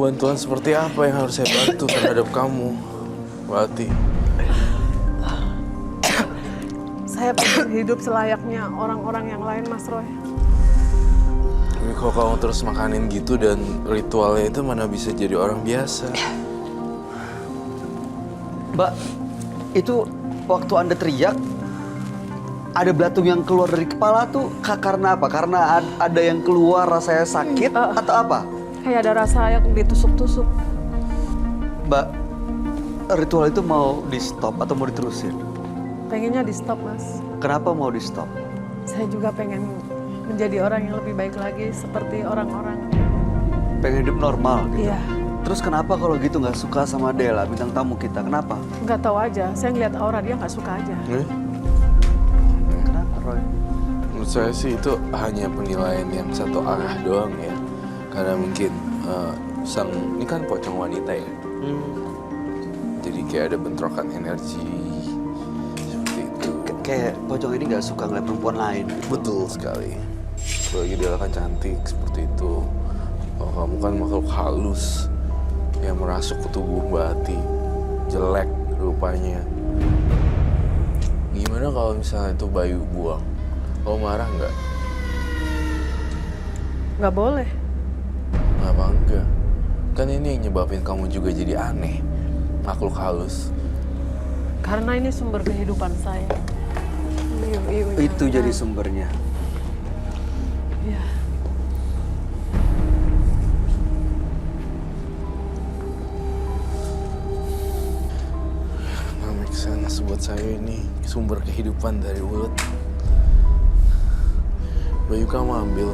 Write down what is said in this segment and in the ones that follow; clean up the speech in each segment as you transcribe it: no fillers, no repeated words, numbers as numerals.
bantuan seperti apa yang harus saya bantu terhadap kamu, Wati? Saya pengen hidup selayaknya orang-orang yang lain, Mas Roy. Tapi kalau kamu terus makanin gitu dan ritualnya itu mana bisa jadi orang biasa? Mbak, itu waktu Anda teriak, ada belatung yang keluar dari kepala tuh karena apa? Karena ada yang keluar rasanya sakit atau apa? Kayak ada rasa yang ditusuk-tusuk. Mbak, ritual itu mau di-stop atau mau diterusin? Pengennya di-stop, Mas. Kenapa mau di-stop? Saya juga pengen menjadi orang yang lebih baik lagi seperti orang-orang. Pengen hidup normal gitu? Iya. Terus kenapa kalau gitu nggak suka sama Dela, bintang tamu kita? Kenapa? Nggak tahu aja, saya ngeliat aura dia nggak suka aja. Kenapa, Roy? Menurut saya sih itu hanya penilaian yang satu arah doang ya. Karena mungkin ini kan pocong wanita ya. Jadi kayak ada bentrokan energi seperti itu. Kayak pocong ini nggak suka ngeliat perempuan lain. Betul sekali. Apalagi dia kan cantik seperti itu. Oh, kamu kan makhluk halus yang merasuk ke tubuh Mbak Ati. Jelek rupanya. Gimana kalau misalnya itu Bayu buang? Kamu marah nggak? Nggak boleh. Kenapa enggak? Kan ini yang nyebabin kamu juga jadi aneh. Makhluk halus. Karena ini sumber kehidupan saya. Itu jadi sumbernya. Iya. Nggak make sense buat saya ini sumber kehidupan dari ulet. Bayu kamu ambil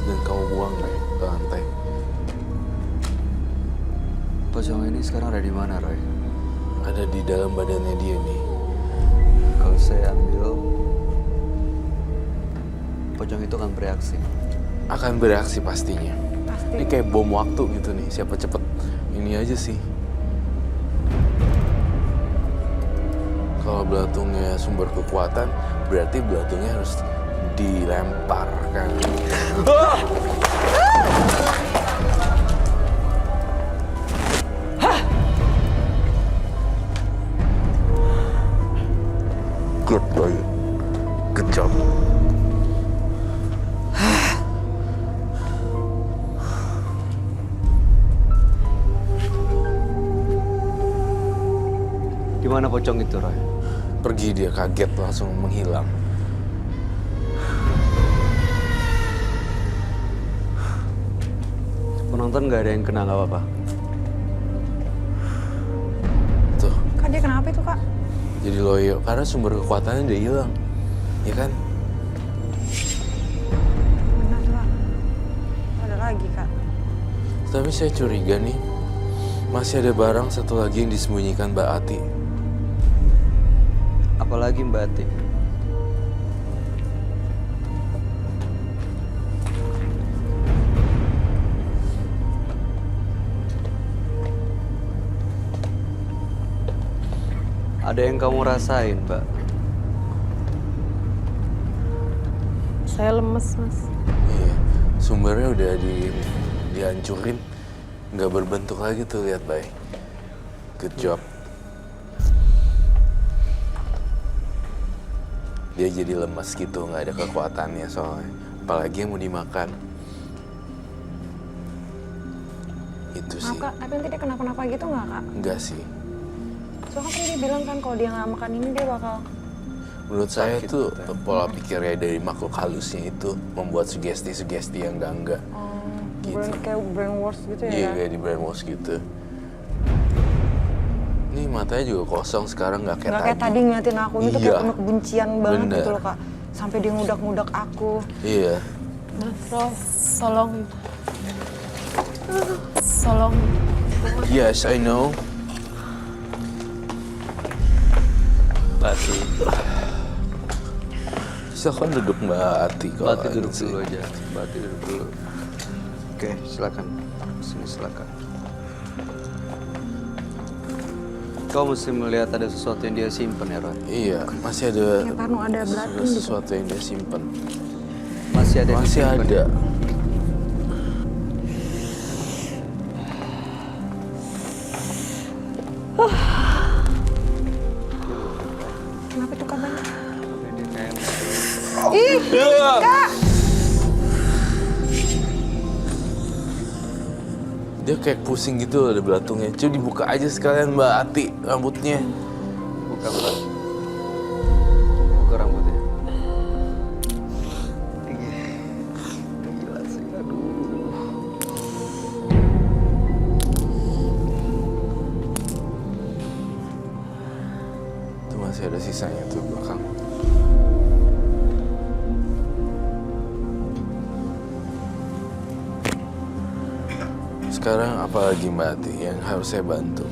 dan kamu buang ke lantai. Pocong ini sekarang ada di mana, Roy? Ada di dalam badannya dia nih. Kalau saya ambil, pocong itu akan bereaksi. Akan bereaksi pastinya. Pasti. Ini kayak bom waktu gitu nih. Siapa cepet ini aja sih. Kalau belatungnya sumber kekuatan, berarti belatungnya harus dilemparkan. Good boy. Good job. Di mana pocong itu, Roy? Pergi dia kaget langsung menghilang. Penonton nggak ada yang kena, nggak apa-apa. Tuh, Kak, dia kenapa itu, Kak? jadi loyo karena sumber kekuatannya udah hilang. Ya kan? Benar tuh, Kak. Ada lagi, Kak. Tapi saya curiga nih, masih ada barang satu lagi yang disembunyikan Mbak Ati. Apalagi Mbak Ati. Ada yang kamu rasain, Mbak? Saya lemes, Mas. Iya, sumbernya udah dihancurin, nggak berbentuk lagi tuh, lihat Bay. Good job. Dia jadi lemas gitu, nggak ada kekuatannya soalnya. Apalagi yang mau dimakan. Itu Maaf, sih. Kak. Tapi nanti dia kenapa-napa gitu nggak, Kak? Enggak sih. Soalnya kan dia bilang kan kalau dia nggak makan ini dia bakal... Menurut saya Sakit tuh katanya. pola pikirnya dari makhluk halusnya itu membuat sugesti-sugesti yang enggak. Gitu. kayak brainwash gitu ya, Iya, Kak? kayak di brainwash gitu. Ini matanya juga kosong sekarang, nggak kayak Nggak kayak tadi ngeliatin aku, ini tuh Iya. kayak penuh kebencian banget Bener. gitu loh, Kak. Sampai dia ngudak-ngudak aku. Iya. Mas Roy, tolong. Tolong. Yes, I know. Mbak Ati. Silakan duduk Mbak Ati. Mbak Ati duduk dulu aja. Mbak Ati duduk dulu. Oke, silakan. Sini silakan. Kau mesti melihat ada sesuatu yang dia simpan ya, Roy? Iya, masih ada Kayak Parno ada belatung gitu. sesuatu yang dia simpen. Masih ada yang Masih disimpan ada. ya? Kenapa tuh kabarnya? Ih, Kak! Dia kayak pusing gitu loh, ada belatungnya. Coba dibuka aja sekalian Mbak Ati rambutnya. Buka, Mbak. Buka rambutnya. Gila sih, aduh. Itu masih ada sisanya tuh belakang. Sekarang apalagi Mbak Ati yang harus saya bantu?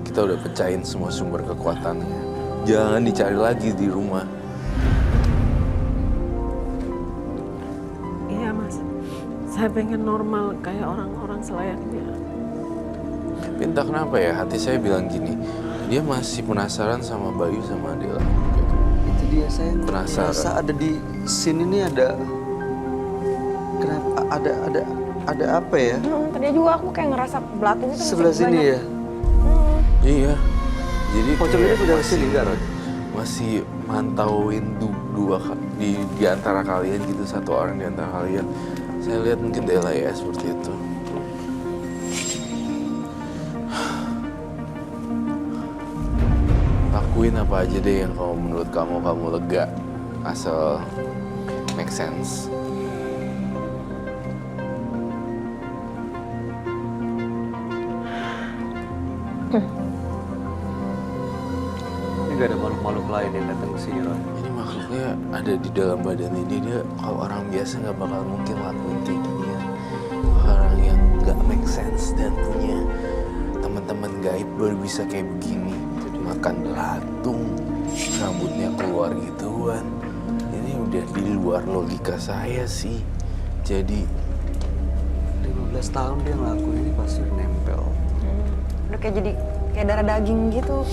Kita udah pecahin semua sumber kekuatannya. Jangan dicari lagi di rumah. Iya Mas, saya pengen normal kayak orang-orang selayaknya. Tapi entah kenapa ya, hati saya bilang gini, dia masih penasaran sama Bayu sama Adela. Gitu. Itu dia, saya Penasaran. merasa ada di sini nih ada. Kenapa ada apa ya? Tadi juga aku kayak ngerasa belatung itu Sebelah masih sini banyak. ya. Iya. Jadi Pocong ini kayak udah kesini enggak, Roy? masih mantauin di antara kalian gitu, satu orang di antara kalian. Saya lihat mungkin Dela ya seperti itu. Lakuin apa aja deh yang menurut kamu lega, asal make sense. Ini nggak ada makhluk-makhluk lain yang datang ke sini, Roy. Ini makhluknya ada di dalam badan ini. Dia kalau orang biasa nggak bakal mungkin lakuin kayak gini ya. Orang yang nggak make sense dan punya teman-teman gaib baru bisa kayak begini. Makan belatung, rambutnya keluar gituan. Ini udah di luar logika saya sih. Jadi 15 tahun dia ngelakuin ini pasti nempel. Udah kayak jadi kayak darah daging gitu.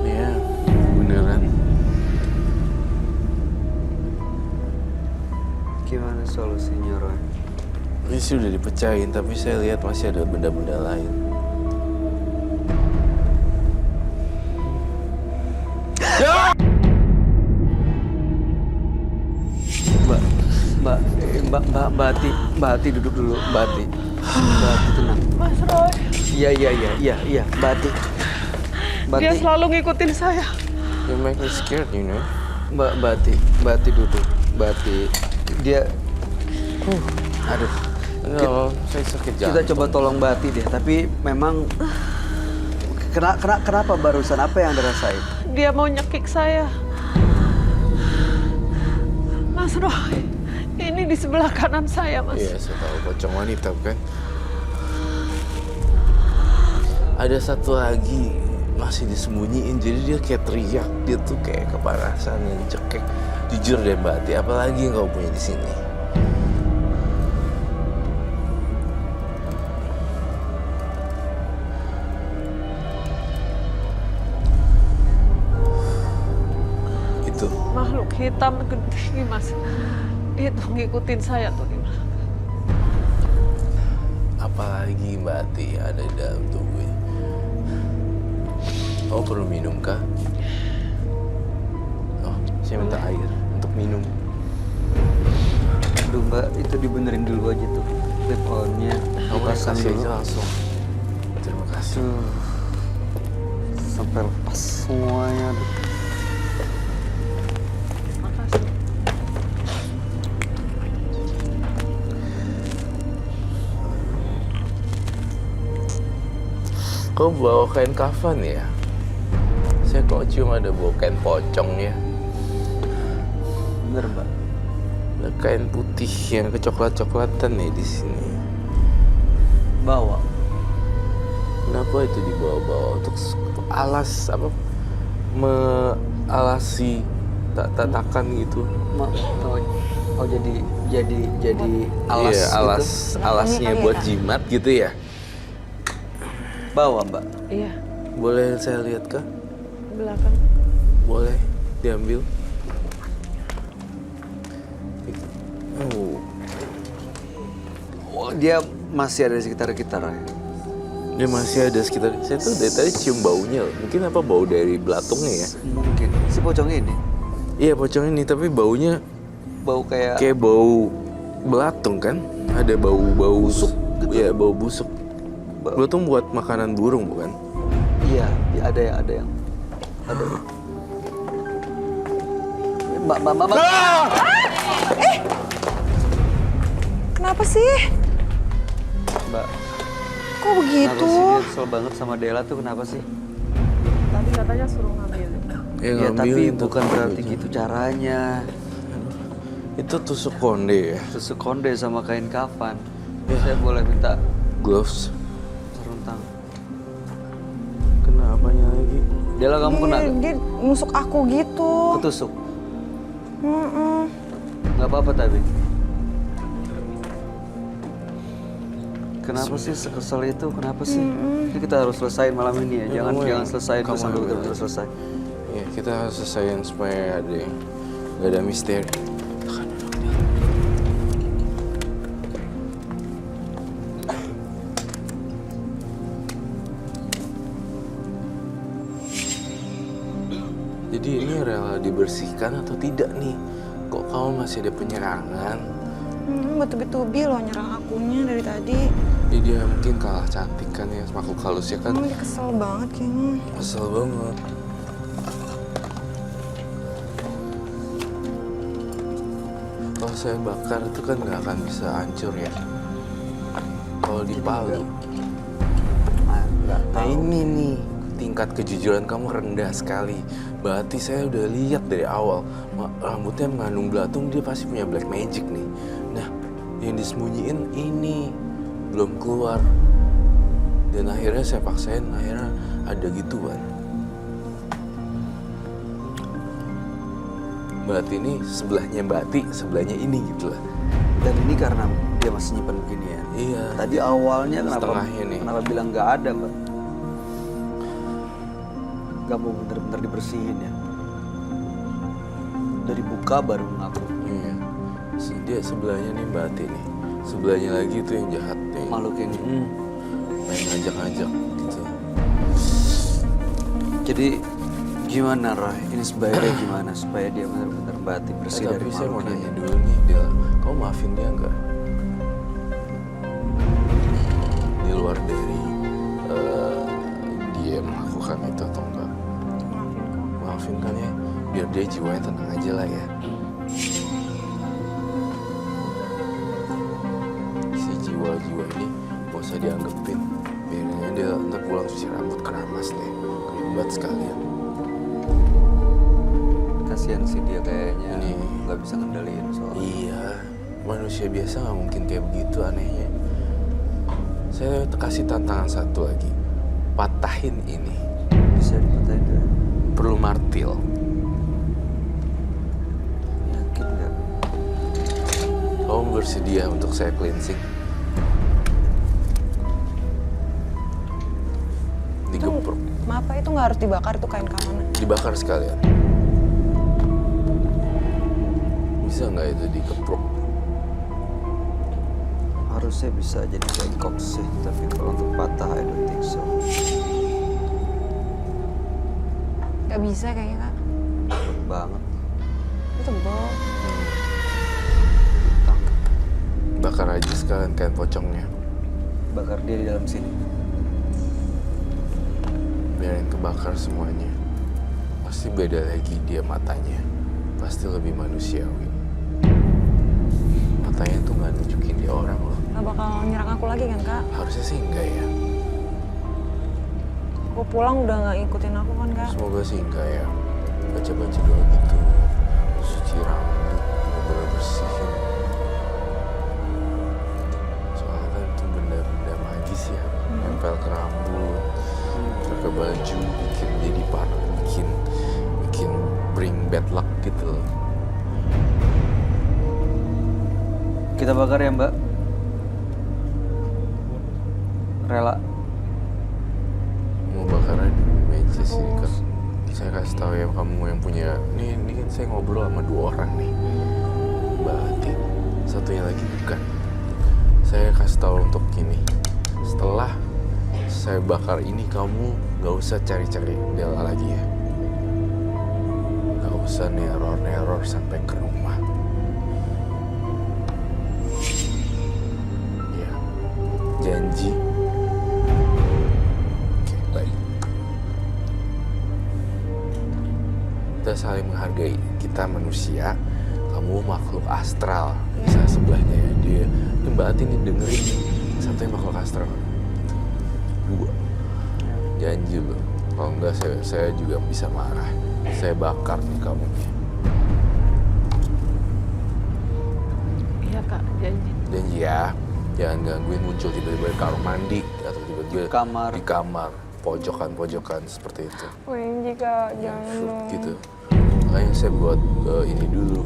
ya beneran. Gimana solusinya, Roy? Ini sih udah dipecahin, tapi saya lihat masih ada benda-benda lain. Mbak Ati duduk dulu, Mbak Ati. Mbak Ati tenang. Mas Roy, Iya, Mbak Ati. Mbak dia Ati, selalu ngikutin saya. You make me scared, you know. Mbak Ati duduk. Mbak Ati, dia, aduh. No, saya sakit jantung. Kita coba tolong Mbak Ati deh, tapi memang kenapa barusan apa yang Anda rasain? Dia mau nyekik saya. Mas Roy, ini di sebelah kanan saya, Mas. Iya, saya tahu pocong wanita kan. Ada satu lagi masih disembunyiin, jadi dia kayak teriak, dia tuh kayak kepanasan dan cekek. Jujur deh Mbak Ati, apalagi yang kau punya di sini? Itu. Makhluk hitam gede, Mas. Itu ngikutin saya tuh di belakang. Apalagi Mbak Ati yang ada di dalam tubuhnya. Oh, perlu minum kah? Oh, saya minta air untuk minum. Aduh Mbak, itu dibenerin dulu aja tuh. Clip on-nya Kamu dipasang kasih dulu. aja langsung. Terima kasih. Tuh. Sampai lepas semuanya. Aduh. Makasih. Kau bawa kain kafan ya? Saya kok cuma ada bawa kain pocong ya. Bener Mbak. Ada kain putih yang kecoklat-coklatan nih di sini. Bawa. Kenapa itu dibawa-bawa untuk alas apa? Mealasi tatakan gitu. Oh jadi alas Iya, alas gitu. alasnya Ini kali buat ya, Kak? jimat gitu ya. Bawa Mbak. Iya, Boleh saya lihat kah? belakang. Boleh diambil. Oh, Oh, dia masih ada di sekitar kita, Roy. Dia masih ada sekitar. Saya tuh dari tadi cium baunya loh. Mungkin apa bau dari belatungnya ya? Mungkin. Si pocong ini Iya pocong ini, tapi baunya bau kayak bau belatung kan? Ada bau-bau busuk. Iya bau busuk. Belatung buat makanan burung bukan? iya, ada yang ada. Mbak. Kenapa sih? Mbak, Kok begitu? kenapa sih dia kesel banget sama Dela tuh kenapa sih? Tadi katanya suruh ngambil. Ya tapi bukan berarti gitu caranya. Itu tusuk konde ya? Tusuk konde sama kain kafan. Saya boleh minta Gloves. sarung tangan. Kenapanya lagi? Dela kamu kena gak? Dia nusuk aku gitu. Ketusuk? Mm-mm. Nggak apa-apa tapi. Kenapa sih sekesel itu? Kenapa sih? Ini kita harus selesaiin malam ini ya. Jangan selesai terus sampai betul-betul selesai. Ya kita harus selesaiin supaya gak ada misteri. Jadi ini rela dibersihkan atau tidak nih? Kok kamu masih ada penyerangan? Betul-betul loh nyerang akunya dari tadi. Jadi dia mungkin kalah cantik kan ya, makhluk halus ya kan? Dia kesel banget kayaknya. Kesel banget. Kalau saya bakar itu kan nggak akan bisa hancur ya. Kalau dipalu. Nah ini nih, tingkat kejujuran kamu rendah sekali. Berarti saya udah lihat dari awal, rambutnya mengandung belatung, dia pasti punya black magic nih. Nah, yang disembunyiin ini belum keluar. Dan akhirnya saya paksain, akhirnya ada gituan. Berarti ini sebelahnya Mbati, sebelahnya ini gitu lah. Dan ini karena dia masih nyimpan begini ya. Iya. Tadi awalnya Setengahnya nih. kenapa bilang nggak ada, Mbak? Gak mau bener-bener dibersihin ya. Dari buka baru ngaku. Iya. Dia sebelahnya nih Mbati nih. Sebelahnya lagi tuh yang jahat nih. Makhluk ini. Main ngajak-ngajak gitu. Jadi gimana Roy? Ini sebaiknya gimana supaya dia benar-benar Mbati bersih dari Tapi saya mau makhluk nanya ini? dulu nih, Del. Kamu maafin dia nggak? Di luar dari dia melakukan itu atau enggak? Maafin kan ya? Biar dia jiwanya tenang aja lah ya. Si jiwa-jiwa ini gak usah dianggepin. Biarin dia ntar pulang cuci rambut keramas deh. Kelibat sekalian. Kasihan sih dia kayaknya Ini. nggak bisa ngendaliin soalnya. Iya, manusia biasa nggak mungkin kayak begitu anehnya. Saya kasih tantangan satu lagi, patahin ini. Bisa dipatahin nggak? Perlu martil. Yakin nggak? Kamu bersedia untuk saya cleansing? Digeprok, Kenapa itu nggak harus dibakar itu kain kafannya? dibakar sekalian. Bisa nggak itu dikeprok? Harusnya bisa jadi bengkok sih, tapi kalau untuk patah I don't think so. Gak bisa kayaknya kak. Cepet banget. Itu tebal. Bakar aja sekalian kain pocongnya. Bakar dia di dalam sini. Biarin kebakar semuanya. Pasti beda lagi dia matanya. Pasti lebih manusiawi. Matanya tuh nggak nunjukin dia orang loh. Gak bakal nyerang aku lagi kan kak? Harusnya sih enggak ya. Aku pulang udah nggak ngikutin aku kan kak? Semoga sih enggak ya. Baca-baca doa gitu. Suci rambut, bener-bener bersihin. Soalnya kan itu benda-benda magis ya. Nempel ke rambut, ke baju, bikin jadi parah, bikin bring bad luck gitu loh. Kita bakar ya Mbak. Rela. Mau bakar aja di meja sih kan. Saya kasih tahu ya kamu yang punya. Ini kan saya ngobrol sama 2 orang nih. Mbak Ati, satunya lagi bukan. Saya kasih tahu untuk gini. Setelah saya bakar ini, kamu nggak usah cari-cari Bella lagi ya. Nggak usah neror-neror sampai ke rumah. Ya, janji. Oke, baik. Kita saling menghargai. Kita manusia, kamu makhluk astral. Bisa sebelahnya ya, dia. Ini Mbak Ati nih dengerin. Satunya makhluk astral. 2. Janji loh. Kalau enggak saya juga bisa marah. Saya bakar nih kamu nih. Iya kak, janji. Janji ya. Jangan gangguin muncul tiba-tiba di kamar mandi atau tiba-tiba di kamar pojokan-pojokan seperti itu. Wenji kak, jangan dong. Gitu. Makanya saya buat ini dulu.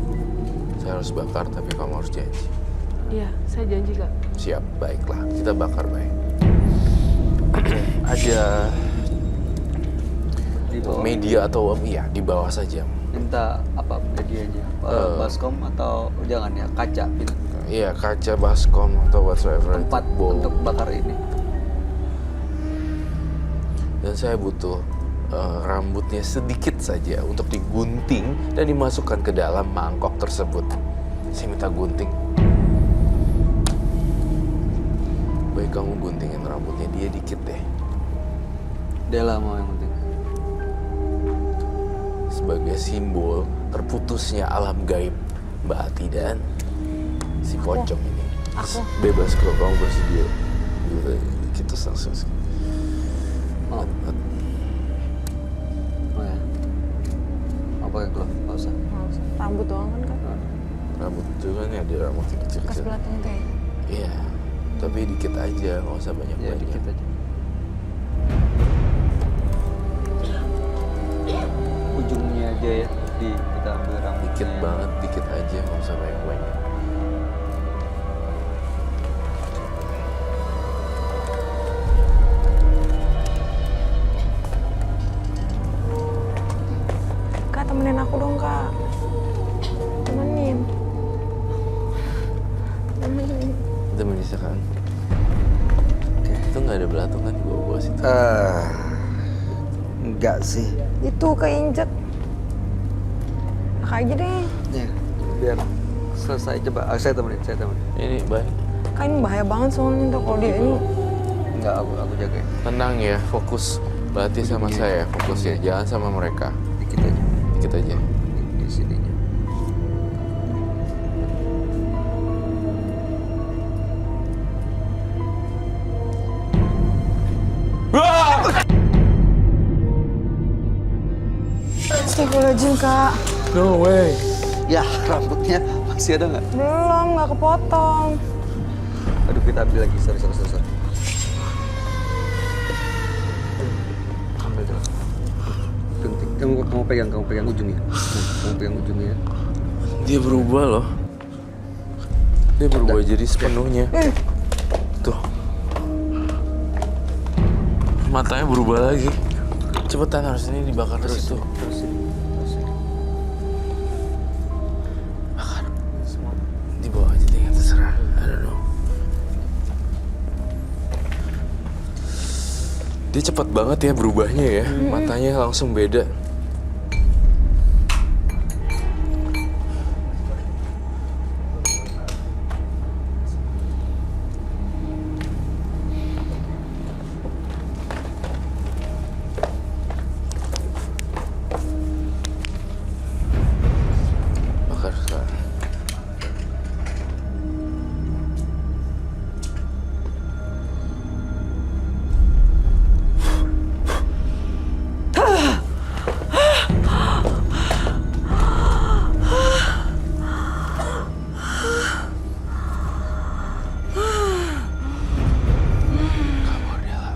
Saya harus bakar tapi kamu harus janji. Iya, saya janji kak. Siap, baiklah. Kita bakar baik. Ada Di bawah. media atau iya di bawah saja. Minta apa medianya? Baskom atau jangan ya, kaca, Iya, kaca, baskom atau whatsoever. tempat itu, bowl. untuk bakar ini. Dan saya butuh rambutnya sedikit saja untuk digunting dan dimasukkan ke dalam mangkok tersebut. Saya minta gunting. Baik, kamu guntingin rambutnya dia dikit deh. Dela mau yang penting. Sebagai simbol terputusnya alam gaib Mbak Ati dan si pocong ini. Aku. Bebas kalau kamu bersedia. Gitu, kita langsung. Mau. Oh ya. Apa yang belum? Nggak usah. Nggak usah. Rambut doang kan kak? Rambut itu kan ya, ada rambut Bekas kecil-kecil. belakang itu ya? Iya, tapi dikit aja, nggak usah Ya banyak-banyak. dikit aja. Ujungnya aja ya, kita ambil rambutnya. Dikit banget, dikit aja, nggak usah banyak-banyak. Kak, temenin aku dong kak. Temenin. Temenin. Kita menyisakan. Itu nggak ada belatung kan di bawah situ. Enggak sih. Itu keinjek. Kak aja deh. Ya, biar selesai coba. Saya temenin. Ini baik. Kak ini bahaya banget soalnya tuh kalau dia ini. Enggak, aku jagain. Tenang ya, fokus. Berarti sama saya, fokus ya. Jangan sama mereka. Dikit aja. Dikit aja. Di sininya. Astagfirullahaladzim kak. No way. Ya, rambutnya masih ada nggak? Belum, nggak kepotong. Aduh, kita ambil lagi. Sorry. Ambil dulu. Gunting. Kamu pegang ujungnya. Kamu pegang ujungnya. Dia berubah loh. Dia berubah jadi sepenuhnya. Tuh. Matanya berubah lagi. Cepetan, harus ini dibakar terus itu. Terusin. Bakar. Semua. Di bawah aja deh, terserah. I don't know. Dia cepat banget ya berubahnya ya. Matanya langsung beda. Bakar sekarang. Kamu adalah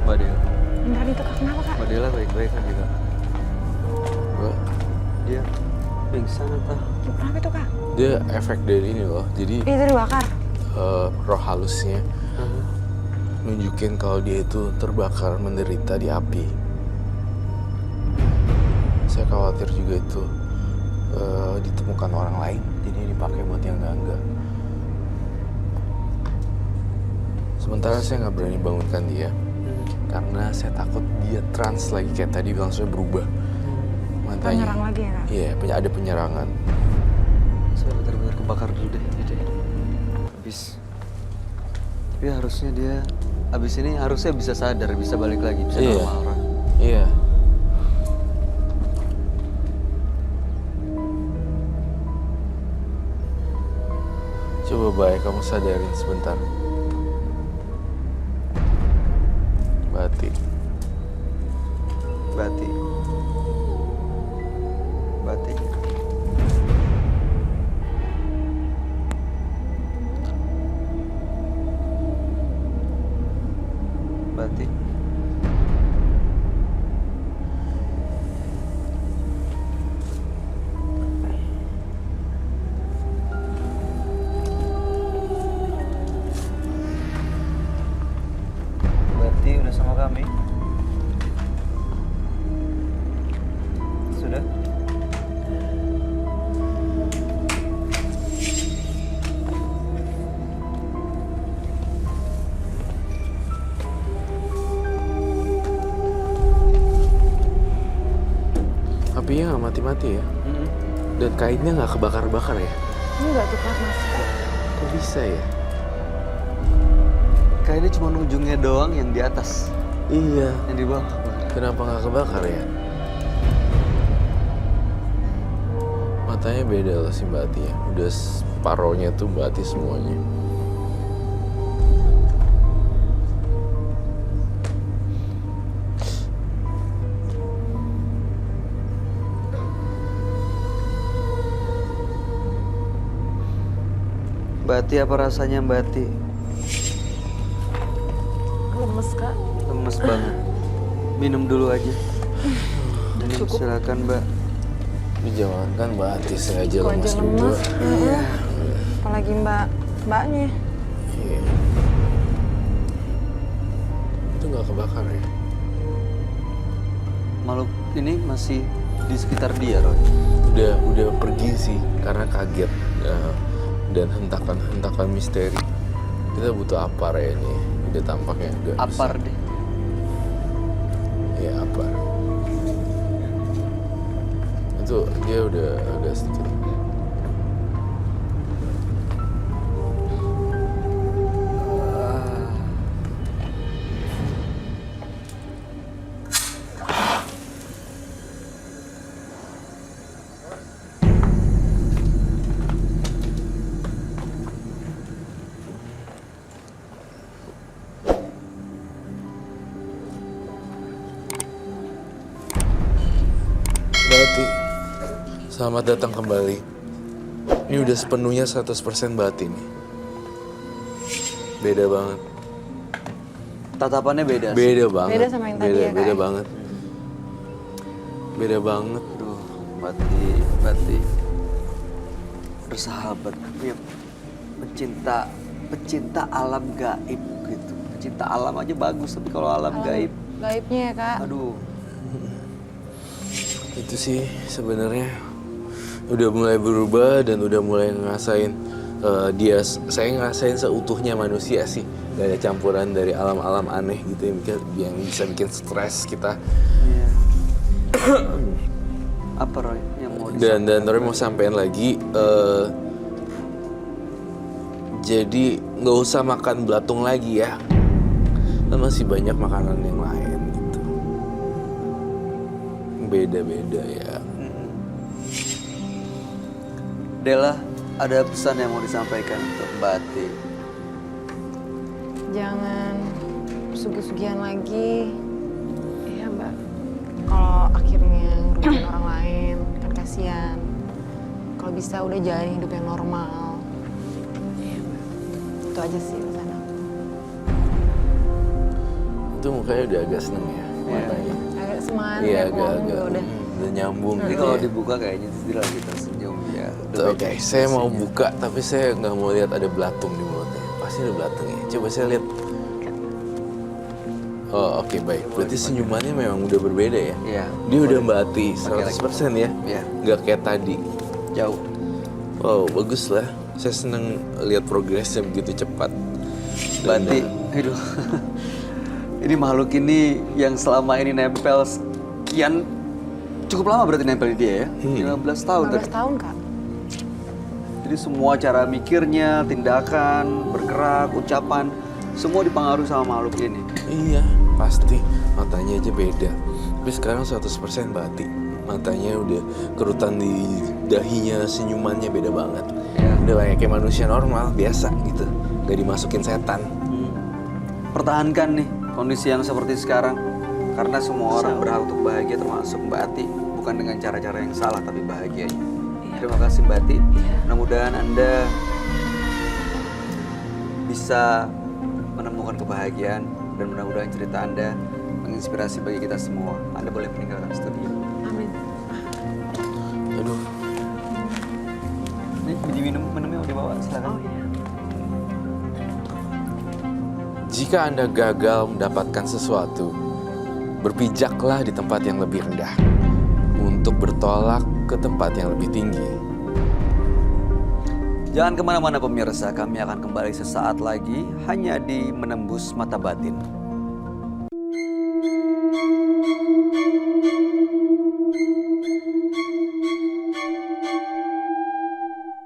Mbak Dela. Beneran itu kak, kenapa kak? Mbak Dela baik-baik kan juga. Wah, Dia pingsan atau? Kenapa itu kak? dia efek dari ini loh. Jadi Itu dibakar. roh halusnya nunjukin kalau dia itu terbakar menderita di api. Saya khawatir juga itu ditemukan orang lain, jadi dipakai buat yang enggak. Sementara saya nggak berani bangunkan dia, karena saya takut dia trans lagi kayak tadi langsung berubah. Matanya. Penyerang lagi ya Kak? Iya, ada penyerangan. Saya benar-benar kebakar dulu deh. Tapi harusnya dia abis ini harusnya bisa sadar, bisa balik lagi, bisa normal orang. Iya. Coba baik kamu sadarin sebentar. Bati. Bati. Bati udah sama kami? Sudah? Apinya nggak mati-mati ya? Dan kainnya nggak kebakar-bakar ya? Enggak tuh Kak, Mas. Kok bisa ya? Kayaknya cuma ujungnya doang yang di atas, Iya. yang di bawah kebakar. Kenapa nggak kebakar ya? Matanya beda loh si Mbak Ati ya. Udah separohnya tuh Mbak Ati semuanya. Bati, apa rasanya Bati? Lemes Kak. Lemes banget. Minum dulu aja. Minum, Cukup. silakan Mbak. Ini jangan kan Mbak Ati saya aja Kok lemas aja juga. lemes? Apalagi mbaknya. Iya. Itu nggak kebakar ya? Makhluk ini masih di sekitar dia, Roy. Udah pergi sih karena kaget dan hentakan misteri. Kita butuh apar ya ini. Udah tampaknya udah Apar deh. Iya apar. Itu dia udah agak sedikit. Bati, selamat datang kembali. Ini udah sepenuhnya 100% Bati nih. Beda banget. Tatapannya beda sih. Beda banget. Beda sama yang tadi ya, Kak, Beda ya? banget. Beda banget. Aduh, Bati. Bersahabat. Dia pecinta alam gaib gitu. Pecinta alam aja bagus, tapi kalau alam gaib, Gaibnya ya Kak. aduh. Itu sih sebenarnya udah mulai berubah dan udah mulai ngerasain saya ngerasain seutuhnya manusia sih. Gak ada campuran dari alam-alam aneh gitu yang bisa bikin stres kita. Iya. Apa Roy yang mau Dan Roy mau sampein lagi, jadi nggak usah makan belatung lagi ya. Kan masih banyak makanan yang lain gitu. Beda-beda ya. Dela, ada pesan yang mau disampaikan untuk Bati. Jangan sugi-sugian lagi. Iya Mbak. Kalau akhirnya ngerugiin orang lain, kan kasihan. Kalau bisa udah jalani hidup yang normal. Itu aja sih pesan aku. Itu mukanya udah agak seneng ya. Matanya. Agak semangat, Iya kayak ngomong agak-agak juga udah. udah nyambung Jadi gitu kalau ya. dibuka kayaknya dia lagi tersenyum ya. Udah Oke, beda saya mau ekspresinya. buka tapi saya nggak mau lihat ada belatung di mulutnya. Pasti ada belatung ya. Coba saya lihat. Oh oke baik. Berarti senyumannya memang udah berbeda ya? Iya. Dia udah Mbak Ati Pakai lagi. 100% ya? Iya. Nggak kayak tadi. Jauh. Wow bagus lah. Saya seneng lihat progresnya begitu cepat. Banti, aduh. Ini makhluk ini yang selama ini nempel sekian cukup lama berarti nempel di dia ya? 15 tahun 15 tadi. tahun kak. Jadi semua cara mikirnya, tindakan, bergerak, ucapan, semua dipengaruhi sama makhluk ini. Iya pasti. Matanya aja beda. Tapi sekarang 100% Mbak Ati. Matanya udah kerutan di dahinya, senyumannya beda banget. Ya. Udah kayak manusia normal, biasa gitu. Gak dimasukin setan. Pertahankan nih kondisi yang seperti sekarang. Karena semua orang berhak untuk bahagia termasuk Mbak Ati. Bukan dengan cara-cara yang salah tapi bahagianya. Terima kasih Mbak Ati. Mudah-mudahan Anda bisa menemukan kebahagiaan dan mudah-mudahan cerita Anda menginspirasi bagi kita semua. Anda boleh meninggalkan studio. Amin. Aduh. Ini biji minumnya mau dibawa, silakan. Oh iya. Jika Anda gagal mendapatkan sesuatu, berpijaklah di tempat yang lebih rendah untuk bertolak ke tempat yang lebih tinggi. Jangan kemana-mana pemirsa, kami akan kembali sesaat lagi hanya di Menembus Mata Batin.